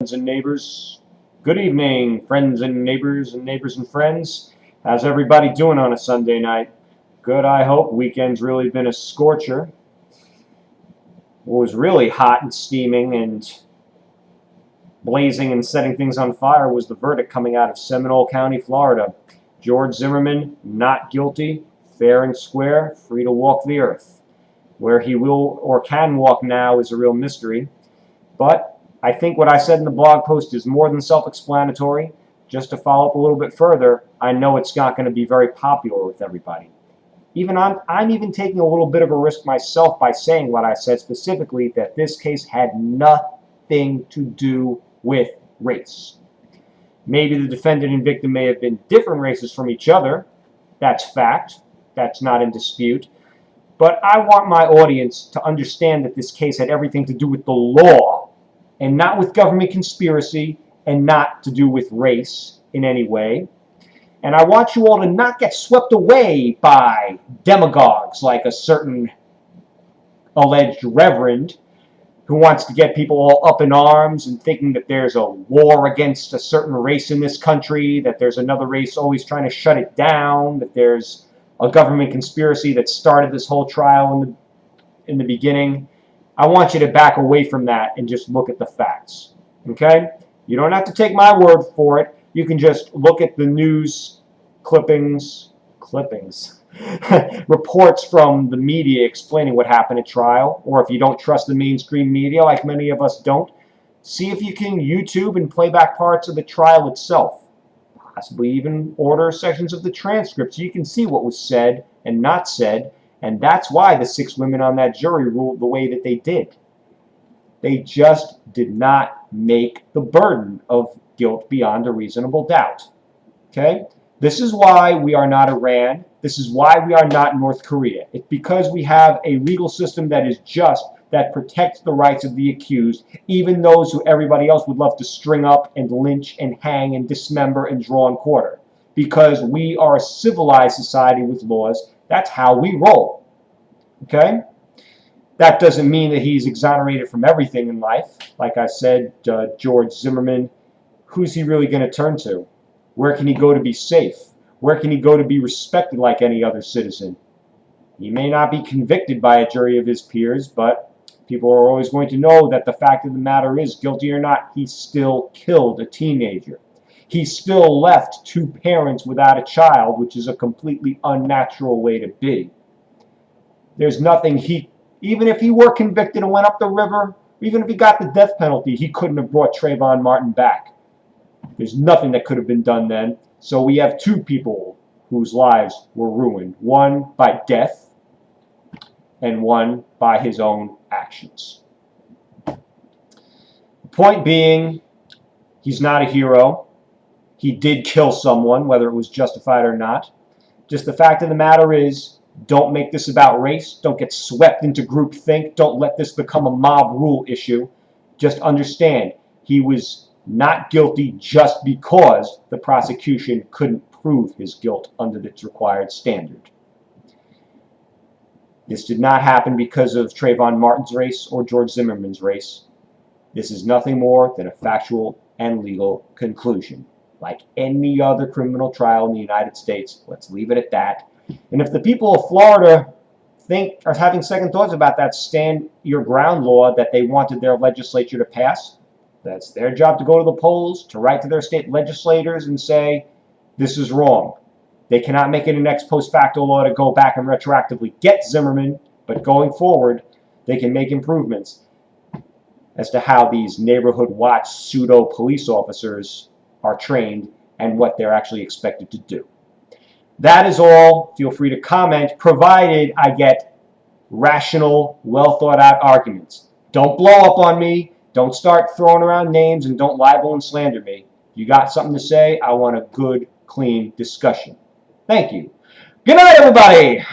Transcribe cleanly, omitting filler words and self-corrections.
friends and neighbors. Good evening, friends and neighbors and friends. How's everybody doing on a Sunday night? Good, I hope. Weekend's really been a scorcher. What was really hot and steaming and blazing and setting things on fire was the verdict coming out of Seminole County, Florida. George Zimmerman, not guilty, fair and square, free to walk the earth. Where he will or can walk now is a real mystery. But I think what I said in the blog post is more than self-explanatory. Just to follow up a little bit further, I know it's not going to be very popular with everybody. I'm even taking a little bit of a risk myself by saying what I said, specifically that this case had nothing to do with race. Maybe the defendant and victim may have been different races from each other. That's fact. That's not in dispute. But I want my audience to understand that this case had everything to do with the law and not with government conspiracy and not to do with race in any way. And I want you all to not get swept away by demagogues like a certain alleged reverend who wants to get people all up in arms and thinking that there's a war against a certain race in this country, that there's another race always trying to shut it down, that there's a government conspiracy that started this whole trial in the beginning. I want you to back away from that and just look at the facts. Okay? You don't have to take my word for it. You can just look at the news clippings, reports from the media explaining what happened at trial, or if you don't trust the mainstream media, like many of us don't, see if you can YouTube and play back parts of the trial itself. Possibly even order sections of the transcript so you can see what was said and not said, and that's why the 6 women on that jury ruled the way that they did. They just did not make the burden of guilt beyond a reasonable doubt. Okay? This is why we are not Iran. This is why we are not North Korea. It's because we have a legal system that is just, that protects the rights of the accused, even those who everybody else would love to string up and lynch and hang and dismember and draw and quarter. Because we are a civilized society with laws. That's how we roll. Okay? That doesn't mean that he's exonerated from everything in life. Like I said, George Zimmerman, who's he really going to turn to? Where can he go to be safe? Where can he go to be respected like any other citizen? He may not be convicted by a jury of his peers, but people are always going to know that the fact of the matter is, guilty or not, he still killed a teenager. He still left 2 parents without a child, which is a completely unnatural way to be. There's nothing even if he were convicted and went up the river, even if he got the death penalty, he couldn't have brought Trayvon Martin back. There's nothing that could have been done then. So we have 2 people whose lives were ruined. One by death and one by his own actions. The point being, he's not a hero. He did kill someone, whether it was justified or not. Just the fact of the matter is, don't make this about race. Don't get swept into groupthink. Don't let this become a mob rule issue. Just understand, he was not guilty just because the prosecution couldn't prove his guilt under its required standard. This did not happen because of Trayvon Martin's race or George Zimmerman's race. This is nothing more than a factual and legal conclusion. Like any other criminal trial in the United States, let's leave it at that. And if the people of Florida are having second thoughts about that stand your ground law that they wanted their legislature to pass, that's their job to go to the polls, to write to their state legislators and say, this is wrong. They cannot make it an ex post facto law to go back and retroactively get Zimmerman, but going forward, they can make improvements as to how these neighborhood watch pseudo police officers are trained and what they're actually expected to do. That is all. Feel free to comment, provided I get rational, well thought out arguments. Don't blow up on me. Don't start throwing around names, and don't libel and slander me. You got something to say? I want a good, clean discussion. Thank you. Good night, everybody.